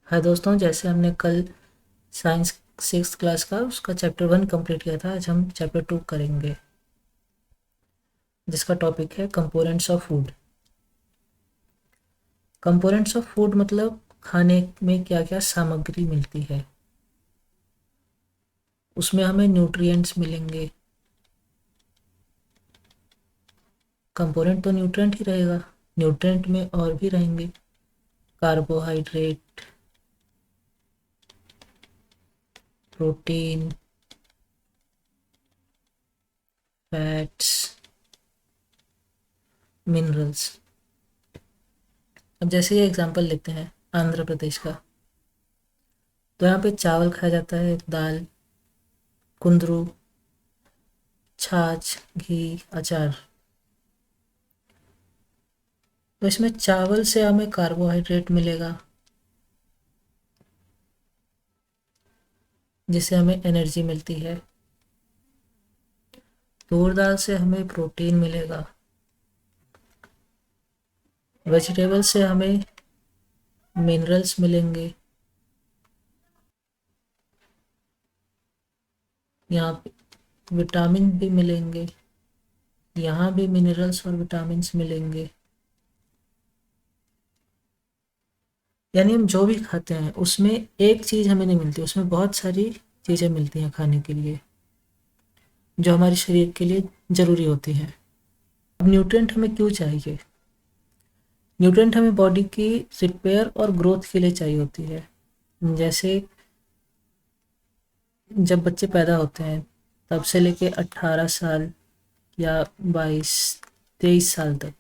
हाय दोस्तों, जैसे हमने कल साइंस 6th क्लास का उसका चैप्टर 1 कंप्लीट किया था। आज हम चैप्टर 2 करेंगे जिसका टॉपिक है components of food. Components of food मतलब खाने में क्या क्या सामग्री मिलती है, उसमें हमें न्यूट्रिएंट्स मिलेंगे। कंपोनेंट तो न्यूट्रिएंट ही रहेगा, न्यूट्रिएंट में और भी रहेंगे, कार्बोहाइड्रेट, प्रोटीन, फैट्स, मिनरल्स। अब जैसे ये एग्जांपल लेते हैं आंध्र प्रदेश का, तो यहाँ पे चावल खाया जाता है, दाल, कुंदरू, छाछ, घी, अचार। तो इसमें चावल से हमें कार्बोहाइड्रेट मिलेगा जिससे हमें एनर्जी मिलती है। तूर दाल से हमें प्रोटीन मिलेगा। वेजिटेबल से हमें मिनरल्स मिलेंगे। यहाँ पे विटामिन भी मिलेंगे, यहाँ भी मिनरल्स और विटामिन्स मिलेंगे। यानी हम जो भी खाते हैं उसमें एक चीज़ हमें नहीं मिलती, उसमें बहुत सारी चीज़ें मिलती हैं खाने के लिए जो हमारे शरीर के लिए ज़रूरी होती हैं। अब न्यूट्रिएंट हमें क्यों चाहिए? न्यूट्रिएंट हमें बॉडी की रिपेयर और ग्रोथ के लिए चाहिए होती है। जैसे जब बच्चे पैदा होते हैं तब से लेके 18 साल या 22-23 साल तक,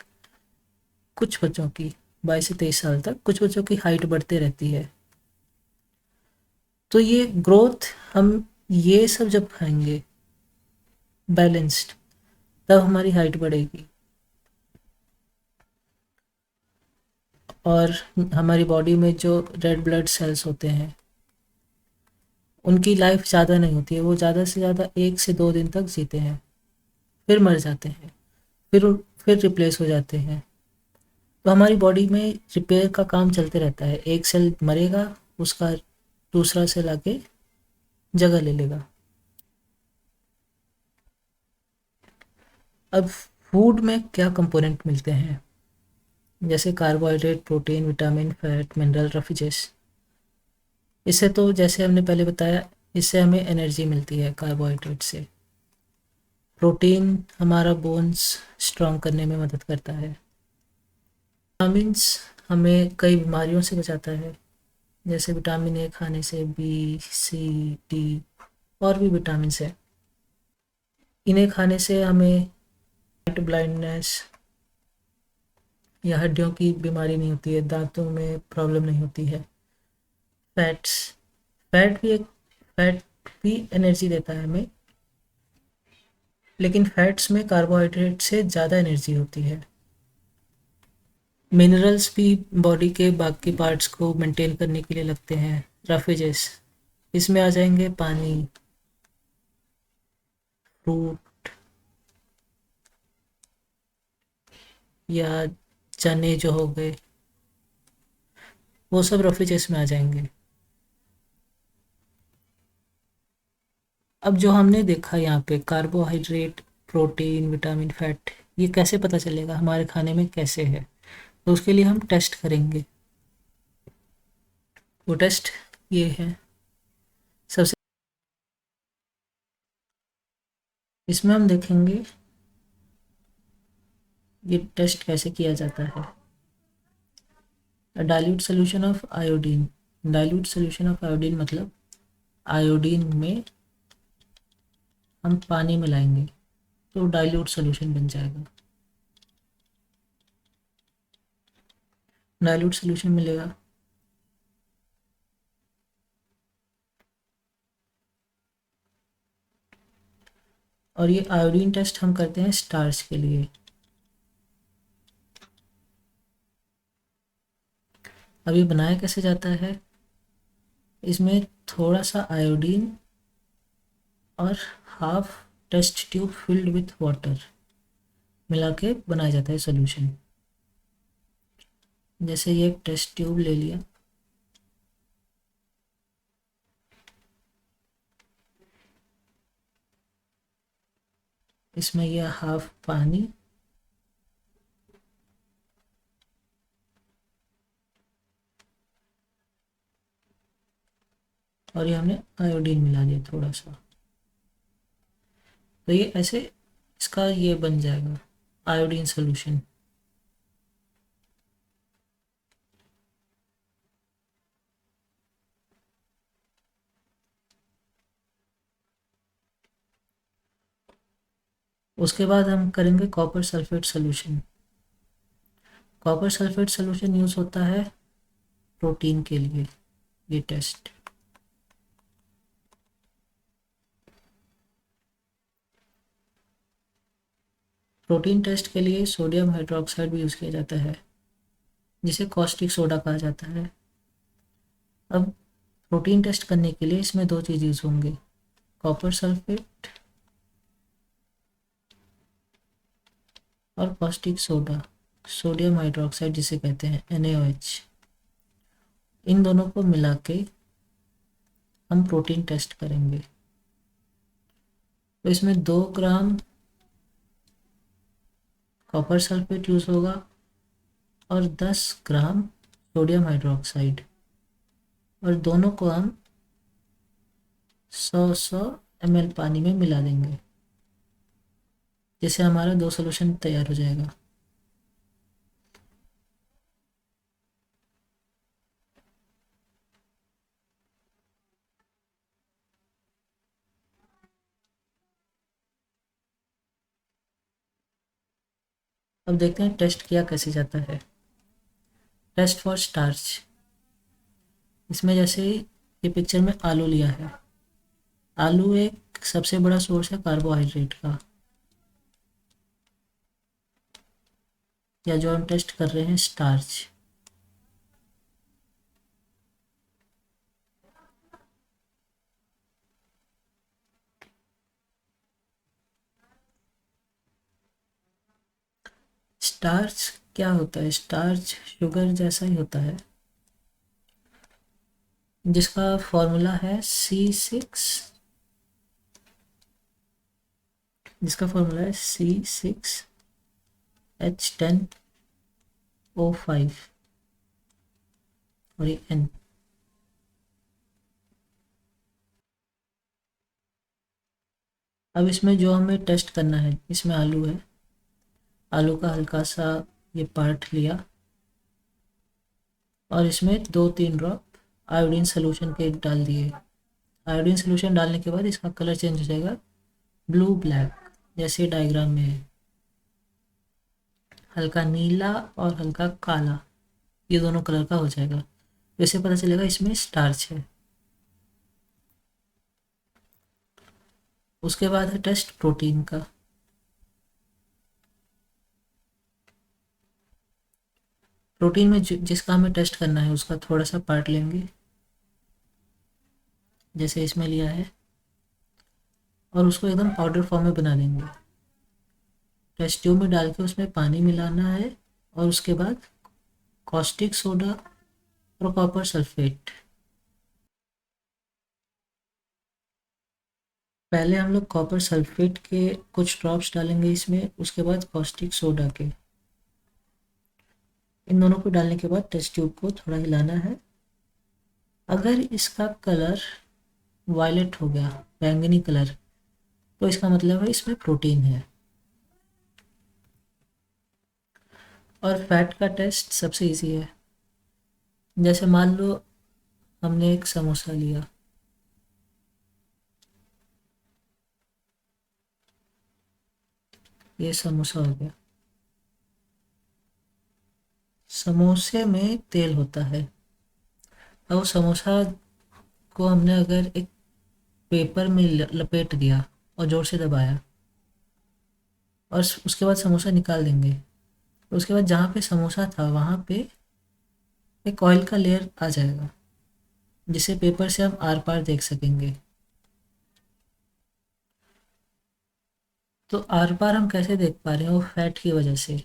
कुछ बच्चों की 22 से 23 साल तक कुछ बच्चों की हाइट बढ़ते रहती है। तो ये ग्रोथ हम ये सब जब खाएंगे बैलेंस्ड, तब हमारी हाइट बढ़ेगी और हमारी बॉडी में जो रेड ब्लड सेल्स होते हैं उनकी लाइफ ज़्यादा नहीं होती है, वो ज़्यादा से ज़्यादा 1 से 2 दिन तक जीते हैं, फिर मर जाते हैं, फिर रिप्लेस हो जाते हैं। तो हमारी बॉडी में रिपेयर का काम चलते रहता है, एक सेल मरेगा, उसका दूसरा सेल आके जगह ले लेगा। अब फूड में क्या कंपोनेंट मिलते हैं? जैसे carbohydrate, protein, vitamin, fat, mineral, roughages. इससे तो जैसे हमने पहले बताया, इससे हमें एनर्जी मिलती है कार्बोहाइड्रेट से। प्रोटीन हमारा बोन्स स्ट्रॉन्ग करने में मदद करता है। विटामिन्स हमें कई बीमारियों से बचाता है, जैसे विटामिन ए खाने से, बी, सी, डी और भी विटामिन है। इन्हें खाने से हमें नाइट ब्लाइंडनेस या हड्डियों की बीमारी नहीं होती है, दांतों में प्रॉब्लम नहीं होती है। फैट्स, फैट भी एनर्जी देता है हमें, लेकिन फैट्स में कार्बोहाइड्रेट से ज़्यादा एनर्जी होती है। मिनरल्स भी बॉडी के बाकी पार्ट्स को मेंटेन करने के लिए लगते हैं। रफेजेस, इसमें आ जाएंगे पानी, फ्रूट या चने जो हो गए, वो सब रफेजेस में आ जाएंगे। अब जो हमने देखा यहाँ पे कार्बोहाइड्रेट, प्रोटीन, विटामिन, फैट, ये कैसे पता चलेगा हमारे खाने में कैसे है? तो उसके लिए हम टेस्ट करेंगे। वो टेस्ट ये है। सबसे इसमें हम देखेंगे ये टेस्ट कैसे किया जाता है। Dilute solution of iodine. Dilute solution of iodine मतलब आयोडीन में हम पानी मिलाएंगे तो डाइल्यूट सोल्यूशन बन जाएगा। डाइल्यूट सोल्यूशन मिलेगा। और ये आयोडीन टेस्ट हम करते हैं स्टार्च के लिए। अब ये बनाया कैसे जाता है? इसमें थोड़ा सा आयोडीन और half test tube filled with water मिला के बनाया जाता है सोल्यूशन। जैसे ये एक टेस्ट ट्यूब ले लिया, इसमें ये हाफ पानी और ये हमने आयोडीन मिला दिया थोड़ा सा, तो ये ऐसे इसका ये बन जाएगा आयोडीन सोल्यूशन। उसके बाद हम करेंगे copper sulphate solution. Copper sulphate solution use होता है प्रोटीन के लिए, ये टेस्ट। प्रोटीन टेस्ट के लिए सोडियम हाइड्रोक्साइड भी यूज़ किया जाता है, जिसे कॉस्टिक सोडा कहा जाता है। अब प्रोटीन टेस्ट करने के लिए इसमें दो चीज़ यूज़ होंगे, कॉपर सल्फेट और कॉस्टिक सोडा, सोडियम हाइड्रोक्साइड जिसे कहते हैं NaOH। इन दोनों को मिला के हम प्रोटीन टेस्ट करेंगे। तो इसमें 2 ग्राम कॉपर सल्फेट यूज़ होगा और 10 ग्राम सोडियम हाइड्रोक्साइड, और दोनों को हम 100 ml पानी में मिला देंगे, जिससे हमारा 2 सोल्यूशन तैयार हो जाएगा। अब देखते हैं टेस्ट किया कैसे जाता है। टेस्ट फॉर स्टार्च, इसमें जैसे ये पिक्चर में आलू लिया है, आलू एक सबसे बड़ा सोर्स है कार्बोहाइड्रेट का, या जो हम टेस्ट कर रहे हैं स्टार्च। स्टार्च क्या होता है? स्टार्च शुगर जैसा ही होता है, जिसका फॉर्मूला है C6H10O5 और ये N। अब इसमें जो हमें टेस्ट करना है, इसमें आलू है, आलू का हल्का सा ये पार्ट लिया और इसमें 2-3 ड्रॉप आयोडीन सोल्यूशन के डाल दिए। आयोडीन सोल्यूशन डालने के बाद इसका कलर चेंज हो जाएगा ब्लू ब्लैक, जैसे डायग्राम में है, हल्का नीला और हल्का काला, ये दोनों कलर का हो जाएगा। वैसे पता चलेगा इसमें स्टार्च है। उसके बाद है टेस्ट प्रोटीन का। प्रोटीन में जिसका हमें टेस्ट करना है उसका थोड़ा सा पार्ट लेंगे, जैसे इसमें लिया है, और उसको एकदम पाउडर फॉर्म में बना देंगे। टेस्ट ट्यूब में डाल के उसमें पानी मिलाना है और उसके बाद कॉस्टिक सोडा और कॉपर सल्फेट। पहले हम लोग कॉपर सल्फेट के कुछ ड्रॉप्स डालेंगे इसमें, उसके बाद कॉस्टिक सोडा के। इन दोनों को डालने के बाद टेस्ट ट्यूब को थोड़ा हिलाना है। अगर इसका कलर वायलेट हो गया, बैंगनी कलर, तो इसका मतलब है इसमें प्रोटीन है। और फैट का टेस्ट सबसे इजी है। जैसे मान लो हमने एक समोसा लिया, ये समोसा हो गया, समोसे में तेल होता है। अब वो समोसा को हमने अगर एक पेपर में लपेट दिया और ज़ोर से दबाया और उसके बाद समोसा निकाल देंगे, तो उसके बाद जहाँ पे समोसा था वहाँ पे एक ऑयल का लेयर आ जाएगा, जिसे पेपर से हम आर पार देख सकेंगे। तो आर पार हम कैसे देख पा रहे हैं? वो फैट की वजह से।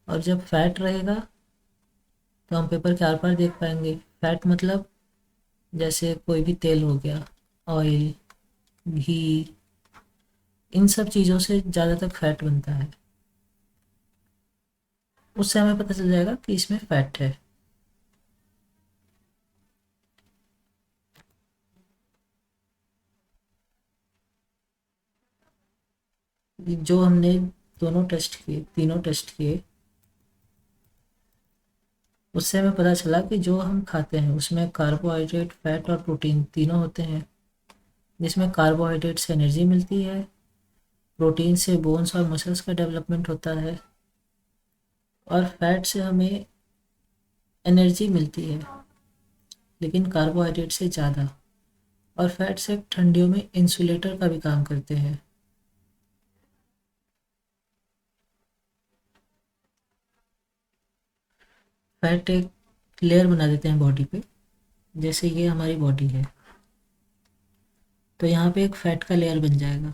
और जब फैट रहेगा तो हम पेपर के आर पार देख पाएंगे। फैट मतलब जैसे कोई भी तेल हो गया, ऑयल, घी, इन सब चीज़ों से ज़्यादातर फैट बनता है। उससे हमें पता चल जाएगा कि इसमें फैट है। जो हमने दोनों टेस्ट किए, तीनों टेस्ट किए, उससे हमें पता चला कि जो हम खाते हैं उसमें कार्बोहाइड्रेट, फैट और प्रोटीन तीनों होते हैं। जिसमें कार्बोहाइड्रेट से एनर्जी मिलती है, प्रोटीन से बोन्स और मसल्स का डेवलपमेंट होता है, और फैट से हमें एनर्जी मिलती है लेकिन कार्बोहाइड्रेट से ज़्यादा। और फैट से ठंडियों में इंसुलेटर का भी काम करते हैं। फैट एक लेयर बना देते हैं बॉडी पे। जैसे ये हमारी बॉडी है, तो यहाँ पे एक फैट का लेयर बन जाएगा,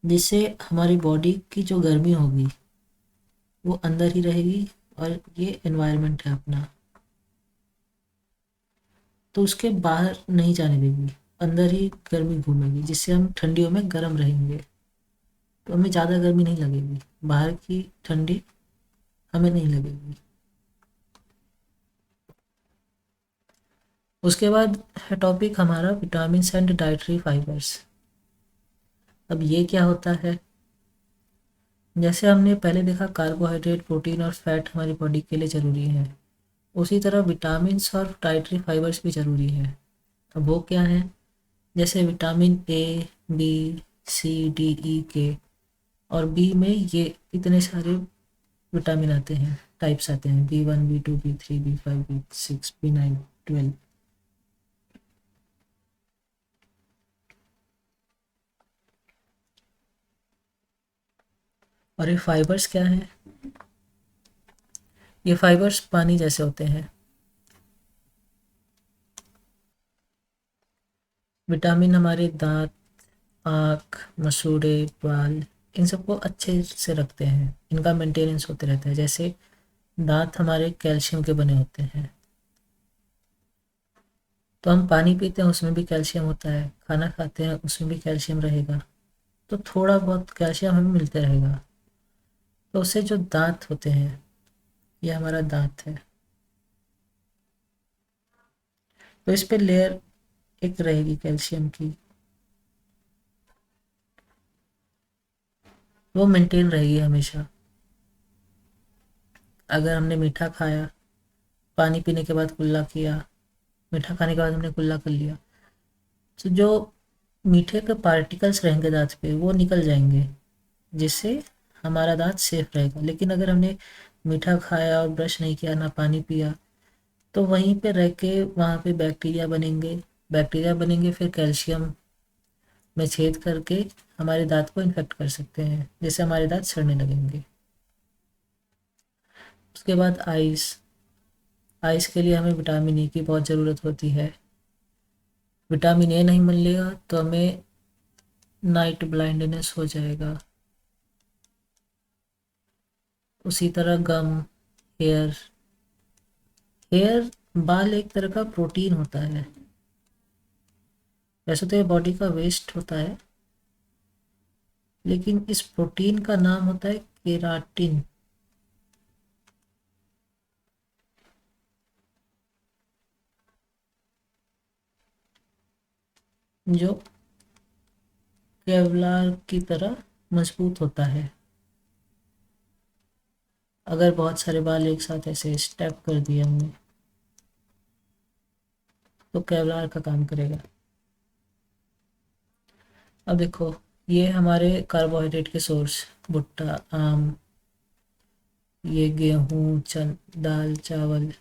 जिससे हमारी बॉडी की जो गर्मी होगी वो अंदर ही रहेगी, और ये एनवायरनमेंट है अपना, तो उसके बाहर नहीं जाने देगी, अंदर ही गर्मी घूमेगी, जिससे हम ठंडियों में गर्म रहेंगे। तो हमें ज़्यादा गर्मी नहीं लगेगी, बाहर की ठंडी हमें नहीं लगेगी। उसके बाद है टॉपिक हमारा विटामिन एंड डाइटरी फाइबर्स। अब ये क्या होता है? जैसे हमने पहले देखा कार्बोहाइड्रेट, प्रोटीन और फैट हमारी बॉडी के लिए ज़रूरी है, उसी तरह विटामिन और डाइटरी फाइबर्स भी ज़रूरी है। अब वो क्या है? जैसे vitamin A, B, C, D, E, K, और बी में ये इतने सारे विटामिन आते हैं, टाइप्स आते हैं, B1, B2, B3, B5, B6, B9, 12। और ये फाइबर्स क्या है? ये फाइबर्स पानी जैसे होते हैं। विटामिन हमारे दांत, आँख, मसूड़े, बाल, इन सबको अच्छे से रखते हैं, इनका मेंटेनेंस होते रहता है। जैसे दांत हमारे कैल्शियम के बने होते हैं, तो हम पानी पीते हैं उसमें भी कैल्शियम होता है, खाना खाते हैं उसमें भी कैल्शियम रहेगा, तो थोड़ा बहुत कैल्शियम हमें मिलते रहेगा। तो उससे जो दांत होते हैं, ये हमारा दांत है, तो इस पे लेयर एक रहेगी कैल्शियम की, वो मेंटेन रहेगी हमेशा। अगर हमने मीठा खाया, पानी पीने के बाद कुल्ला किया, मीठा खाने के बाद हमने कुल्ला कर लिया, तो जो मीठे के पार्टिकल्स रहेंगे दांत पे वो निकल जाएंगे, जिससे हमारा दांत सेफ रहेगा। लेकिन अगर हमने मीठा खाया और ब्रश नहीं किया, ना पानी पिया, तो वहीं पे रह के वहाँ पे बैक्टीरिया बनेंगे। बैक्टीरिया बनेंगे, फिर कैल्शियम में छेद करके हमारे दांत को इन्फेक्ट कर सकते हैं, जिससे हमारे दांत सड़ने लगेंगे। उसके बाद आइस। आइस के लिए हमें विटामिन ए की बहुत ज़रूरत होती है। विटामिन ए नहीं मिलेगा तो हमें नाइट ब्लाइंडनेस हो जाएगा। उसी तरह गम, हेयर। हेयर, बाल एक तरह का प्रोटीन होता है। वैसे तो ये बॉडी का वेस्ट होता है, लेकिन इस प्रोटीन का नाम होता है केराटिन। जो केवलार की तरह मजबूत होता है। अगर बहुत सारे बाल एक साथ ऐसे स्टेप कर दिए हमने, तो केवलार का काम करेगा। अब देखो, ये हमारे कार्बोहाइड्रेट के सोर्स, भुट्टा, आम, ये गेहूँ, दाल, चावल,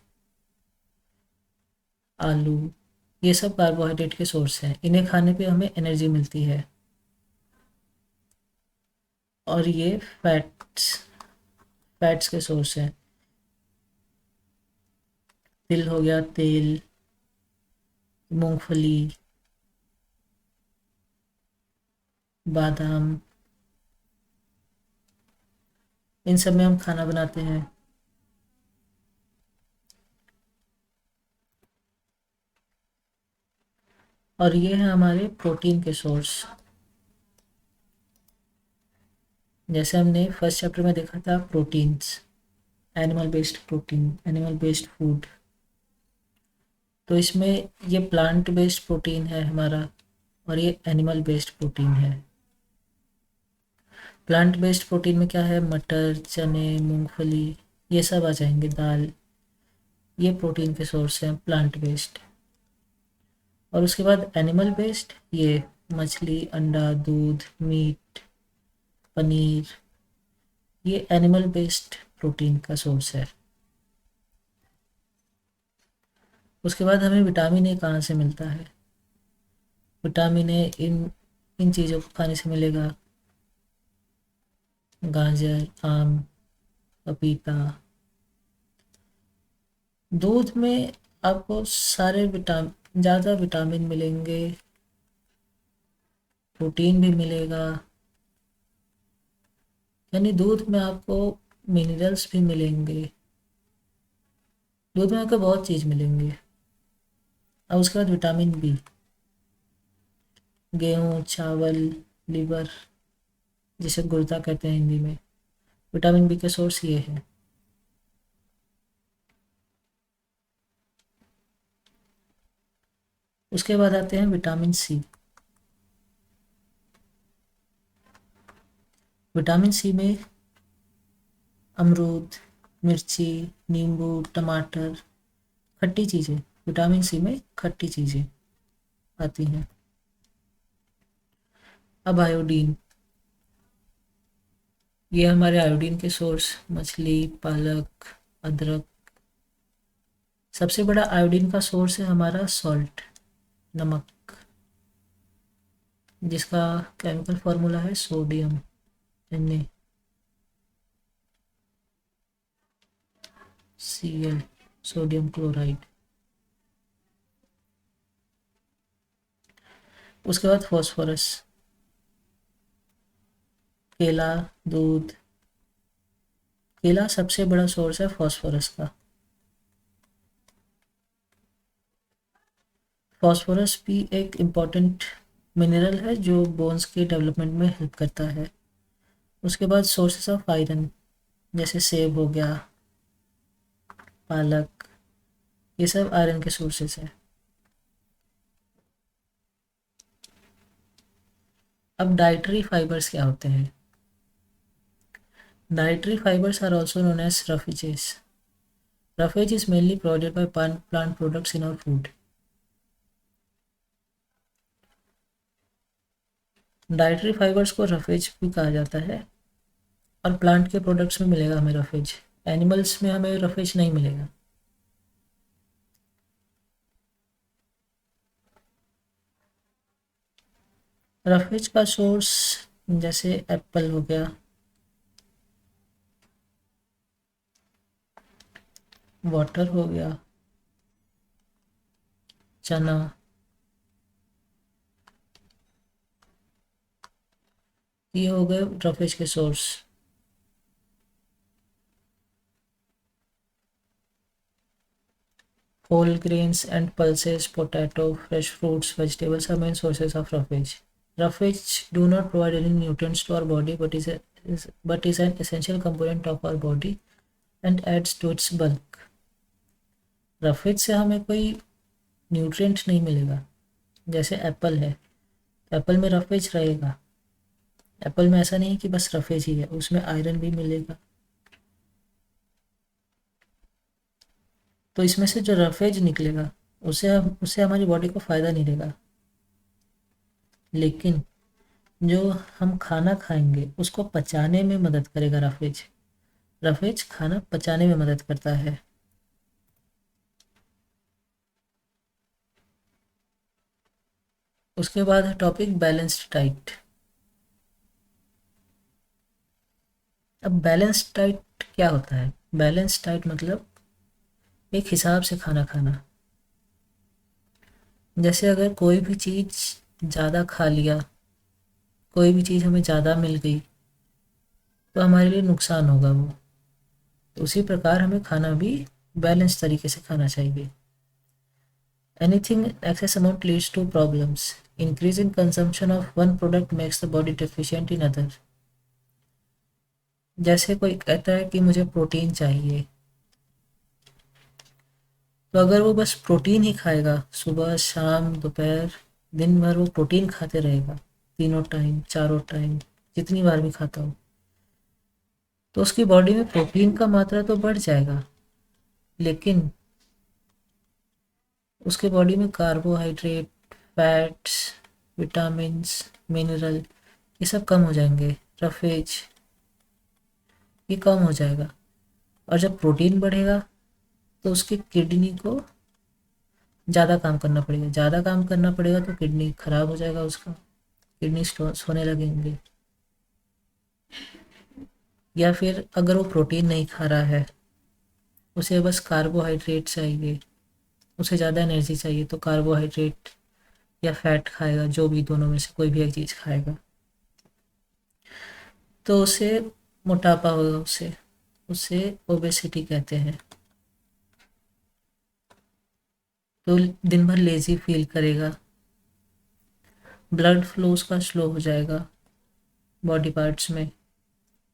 आलू, ये सब कार्बोहाइड्रेट के सोर्स हैं। इन्हें खाने पे हमें एनर्जी मिलती है। और ये फैट्स फैट्स के सोर्स हैं। तिल हो गया, तेल, मूंगफली, बादाम, इन सब में हम खाना बनाते हैं। और ये है हमारे प्रोटीन के सोर्स। जैसे हमने फर्स्ट चैप्टर में देखा था proteins, animal based protein, animal based food. तो इसमें ये प्लांट बेस्ड प्रोटीन है हमारा और ये एनिमल बेस्ड प्रोटीन है। प्लांट बेस्ड प्रोटीन में क्या है, मटर, चने, मूंगफली, ये सब आ जाएंगे, दाल, ये प्रोटीन के सोर्स हैं प्लांट बेस्ड। और उसके बाद एनिमल बेस्ड, ये मछली, अंडा, दूध, मीट, पनीर, ये एनिमल बेस्ड प्रोटीन का सोर्स है। उसके बाद हमें विटामिन ए कहाँ से मिलता है? विटामिन ए इन इन चीज़ों को खाने से मिलेगा, गाजर, आम, पपीता। दूध में आपको सारे विटामिन, ज़्यादा विटामिन मिलेंगे, प्रोटीन भी मिलेगा, यानी दूध में आपको मिनरल्स भी मिलेंगे, दूध में आपको बहुत चीज़ मिलेंगी। और उसके बाद विटामिन बी, गेहूँ, चावल, लीवर, जिसे गुर्दा कहते हैं हिंदी में, विटामिन बी के सोर्स ये है। उसके बाद आते हैं विटामिन सी। विटामिन सी में अमरूद, मिर्ची, नींबू, टमाटर, खट्टी चीज़ें, विटामिन सी में खट्टी चीज़ें आती हैं। अब आयोडीन, ये हमारे आयोडीन के सोर्स, मछली, पालक, अदरक। सबसे बड़ा आयोडीन का सोर्स है हमारा सॉल्ट, नमक, जिसका केमिकल फार्मूला है sodium Na Cl, sodium chloride. उसके बाद फॉस्फोरस, केला, दूध, केला सबसे बड़ा सोर्स है फॉस्फोरस का। फॉस्फोरस भी एक इम्पॉर्टेंट मिनरल है जो बोन्स के डेवलपमेंट में हेल्प करता है। उसके बाद सोर्सेस ऑफ आयरन, जैसे सेब हो गया, पालक, ये सब आयरन के सोर्सेस हैं। अब डाइटरी फाइबर्स क्या होते हैं? Dietary fibres are also known as roughages. Roughage is mainly provided by plant products in our food. Dietary fibres को रफेज भी कहा जाता है और प्लांट के प्रोडक्ट्स में मिलेगा हमें रफेज, एनिमल्स में हमें रफेज नहीं मिलेगा। रफेज का सोर्स जैसे एप्पल हो गया, वाटर हो गया, चना, ये हो गए रफेज के source. Whole grains and pulses, potato, fresh fruits, vegetables are main sources of roughage. Roughage do not provide any nutrients to our body but is an essential component of our body and adds to its bulk. Roughage से हमें कोई nutrient नहीं मिलेगा। जैसे Apple है, Apple में roughage रहेगा, Apple में ऐसा नहीं है कि बस रफेज ही है, उसमें आयरन भी मिलेगा। तो इसमें से जो रफेज निकलेगा उससे हमारी बॉडी को फ़ायदा नहीं देगा, लेकिन जो हम खाना खाएंगे उसको पचाने में मदद करेगा रफेज। रफेज खाना पचाने में मदद करता है। उसके बाद है टॉपिक बैलेंस्ड डाइट। अब बैलेंस्ड डाइट क्या होता है? बैलेंस्ड डाइट मतलब एक हिसाब से खाना खाना। जैसे अगर कोई भी चीज़ ज़्यादा खा लिया, कोई भी चीज़ हमें ज़्यादा मिल गई तो हमारे लिए नुकसान होगा वो। तो उसी प्रकार हमें खाना भी बैलेंस तरीके से खाना चाहिए। Anything excess amount leads to problems. Increasing consumption of one product makes the body deficient in other. जैसे कोई कहता है कि मुझे प्रोटीन चाहिए, तो अगर वो बस प्रोटीन ही खाएगा, सुबह शाम दोपहर दिन भर वो प्रोटीन खाते रहेगा, तीनों टाइम चारों टाइम जितनी बार भी खाता हो, तो उसकी बॉडी में प्रोटीन का मात्रा तो बढ़ जाएगा, लेकिन उसके बॉडी में कार्बोहाइड्रेट, फैट्स, विटामिन्स, मिनरल, ये सब कम हो जाएंगे, रफेज, ये कम हो जाएगा। और जब प्रोटीन बढ़ेगा तो उसकी किडनी को ज़्यादा काम करना पड़ेगा, ज़्यादा काम करना पड़ेगा तो किडनी खराब हो जाएगा, उसका किडनी स्टोन्स होने लगेंगे। या फिर अगर वो प्रोटीन नहीं खा रहा है, उसे बस कार्बोहाइड्रेट चाहिए, उसे ज़्यादा एनर्जी चाहिए, तो कार्बोहाइड्रेट या फैट खाएगा, जो भी दोनों में से कोई भी एक चीज़ खाएगा, तो उसे मोटापा होगा, उसे उसे ओबेसिटी कहते हैं। तो दिन भर लेजी फील करेगा, ब्लड फ्लो उसका स्लो हो जाएगा बॉडी पार्ट्स में,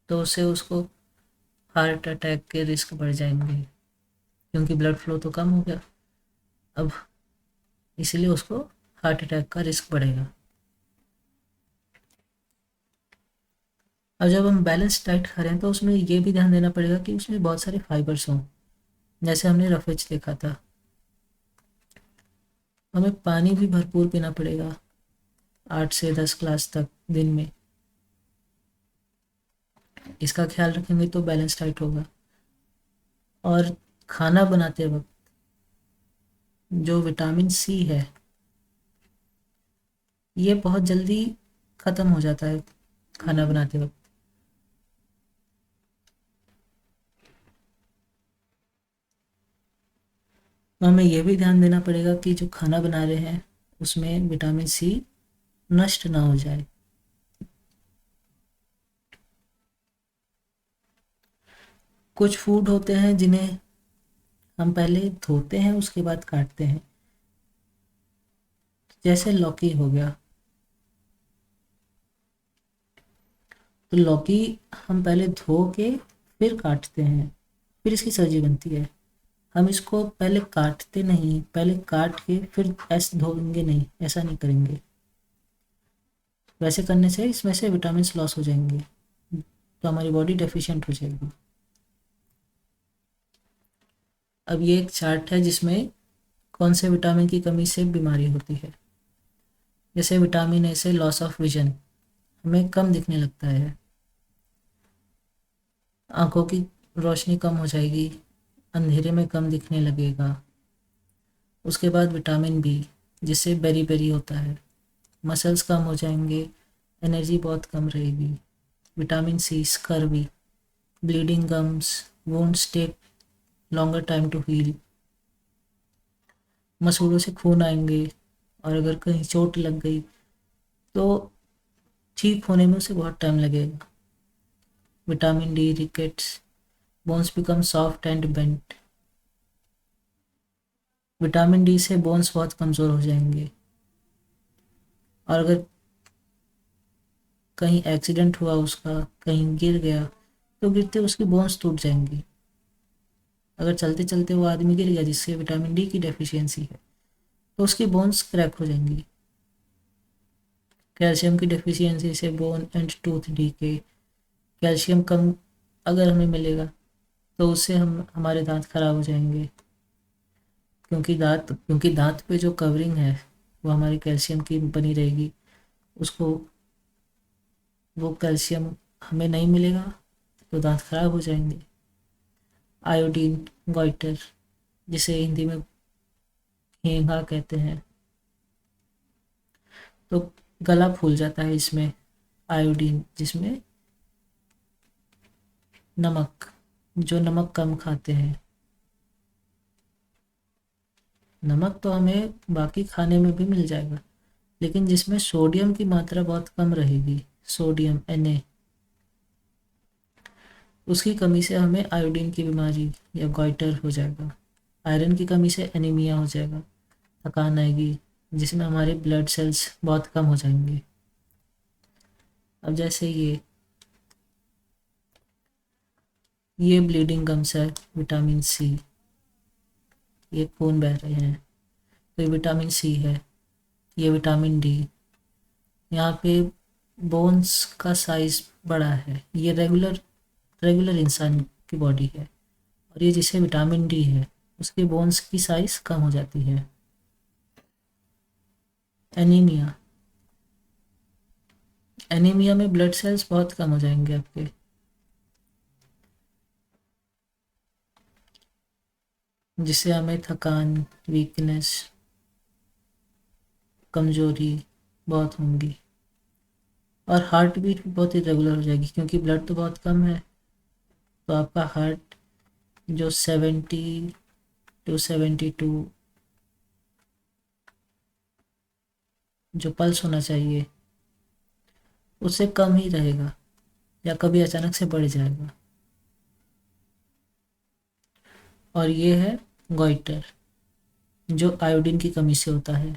तो उससे उसको हार्ट अटैक के रिस्क बढ़ जाएंगे, क्योंकि ब्लड फ्लो तो कम हो गया अब, इसीलिए उसको हार्ट अटैक का रिस्क बढ़ेगा। अब जब हम बैलेंस डाइट खा रहे हैं तो उसमें ये भी ध्यान देना पड़ेगा कि उसमें बहुत सारे फाइबर्स हों, जैसे हमने रफेज देखा था। हमें पानी भी भरपूर पीना पड़ेगा, 8 से 10 ग्लास तक दिन में। इसका ख्याल रखेंगे तो बैलेंस डाइट होगा। और खाना बनाते वक्त जो विटामिन सी है, ये बहुत जल्दी ख़त्म हो जाता है खाना बनाते वक्त। तो हमें यह भी ध्यान देना पड़ेगा कि जो खाना बना रहे हैं उसमें विटामिन सी नष्ट ना हो जाए। कुछ फूड होते हैं जिन्हें हम पहले धोते हैं उसके बाद काटते हैं, जैसे लौकी हो गया। तो लौकी हम पहले धो के फिर काटते हैं, फिर इसकी सब्जी बनती है। हम इसको पहले काटते नहीं, पहले काट के फिर ऐसे धोएंगे नहीं, ऐसा नहीं करेंगे। वैसे करने से इसमें से विटामिन लॉस हो जाएंगे, तो हमारी बॉडी डेफिशिएंट हो जाएगी। अब ये एक चार्ट है जिसमें कौन से विटामिन की कमी से बीमारी होती है। जैसे विटामिन ए से लॉस ऑफ विजन, हमें कम दिखने लगता है, आंखों की रोशनी कम हो जाएगी, अंधेरे में कम दिखने लगेगा। उसके बाद विटामिन बी, जिससे बेरी बेरी होता है, मसल्स कम हो जाएंगे, एनर्जी बहुत कम रहेगी। Vitamin C scurvy, bleeding gums, wounds take longer time to heal, मसूड़ों से खून आएंगे, और अगर कहीं चोट लग गई तो ठीक होने में उसे बहुत टाइम लगेगा। Vitamin D rickets, bones become soft and bent, vitamin D से बोन्स बहुत कमज़ोर हो जाएंगे, और अगर कहीं एक्सीडेंट हुआ उसका, कहीं गिर गया, तो गिरते उसकी बोन्स टूट जाएंगी। अगर चलते चलते वो आदमी गिर गया जिससे विटामिन डी की डेफिशिएंसी है, तो उसकी बोन्स क्रैक हो जाएंगी। कैल्शियम की डेफिशिएंसी से bone and tooth decay, calcium कम अगर हमें मिलेगा तो उससे हम हमारे दांत खराब हो जाएंगे, क्योंकि दांत पे जो कवरिंग है वो हमारी कैल्शियम की बनी रहेगी, उसको वो कैल्शियम हमें नहीं मिलेगा तो दांत खराब हो जाएंगे। आयोडीन गॉइटर, जिसे हिंदी में हेंगा कहते हैं, तो गला फूल जाता है इसमें। आयोडीन जिसमें नमक, जो नमक कम खाते हैं, नमक तो हमें बाकी खाने में भी मिल जाएगा, लेकिन जिसमें सोडियम की मात्रा बहुत कम रहेगी, सोडियम Na, उसकी कमी से हमें आयोडीन की बीमारी या गॉइटर हो जाएगा। आयरन की कमी से एनीमिया हो जाएगा। थकान आएगी, जिसमें हमारे ब्लड सेल्स बहुत कम हो जाएंगे। अब जैसे ये ब्लीडिंग गम्स है, विटामिन सी, ये खून बह रहे हैं, तो ये विटामिन सी है। ये विटामिन डी, यहाँ पे बोन्स का साइज बड़ा है, ये रेगुलर रेगुलर इंसान की बॉडी है। और ये जिसे विटामिन डी है, उसके बोन्स की साइज कम हो जाती है। एनीमिया, एनीमिया में ब्लड सेल्स बहुत कम हो जाएंगे आपके। जिससे हमें थकान, वीकनेस, कमजोरी बहुत होंगी। और हार्ट बीट भी बहुत इरेगुलर हो जाएगी, क्योंकि ब्लड तो बहुत कम है। तो आपका हार्ट जो 70 to 72 जो पल्स होना चाहिए, उससे कम ही रहेगा, या कभी अचानक से बढ़ जाएगा। और ये है गॉइटर, जो आयोडीन की कमी से होता है।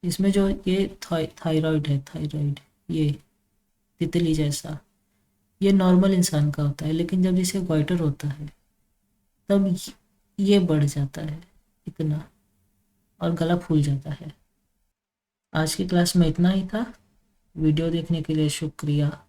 इसमें जो ये थायराइड है, थायराइड, ये तितली जैसा, ये नॉर्मल इंसान का होता है, लेकिन जब इसे गॉइटर होता है तब ये बढ़ जाता है इतना, और गला फूल जाता है। आज की क्लास में इतना ही था। वीडियो देखने के लिए शुक्रिया।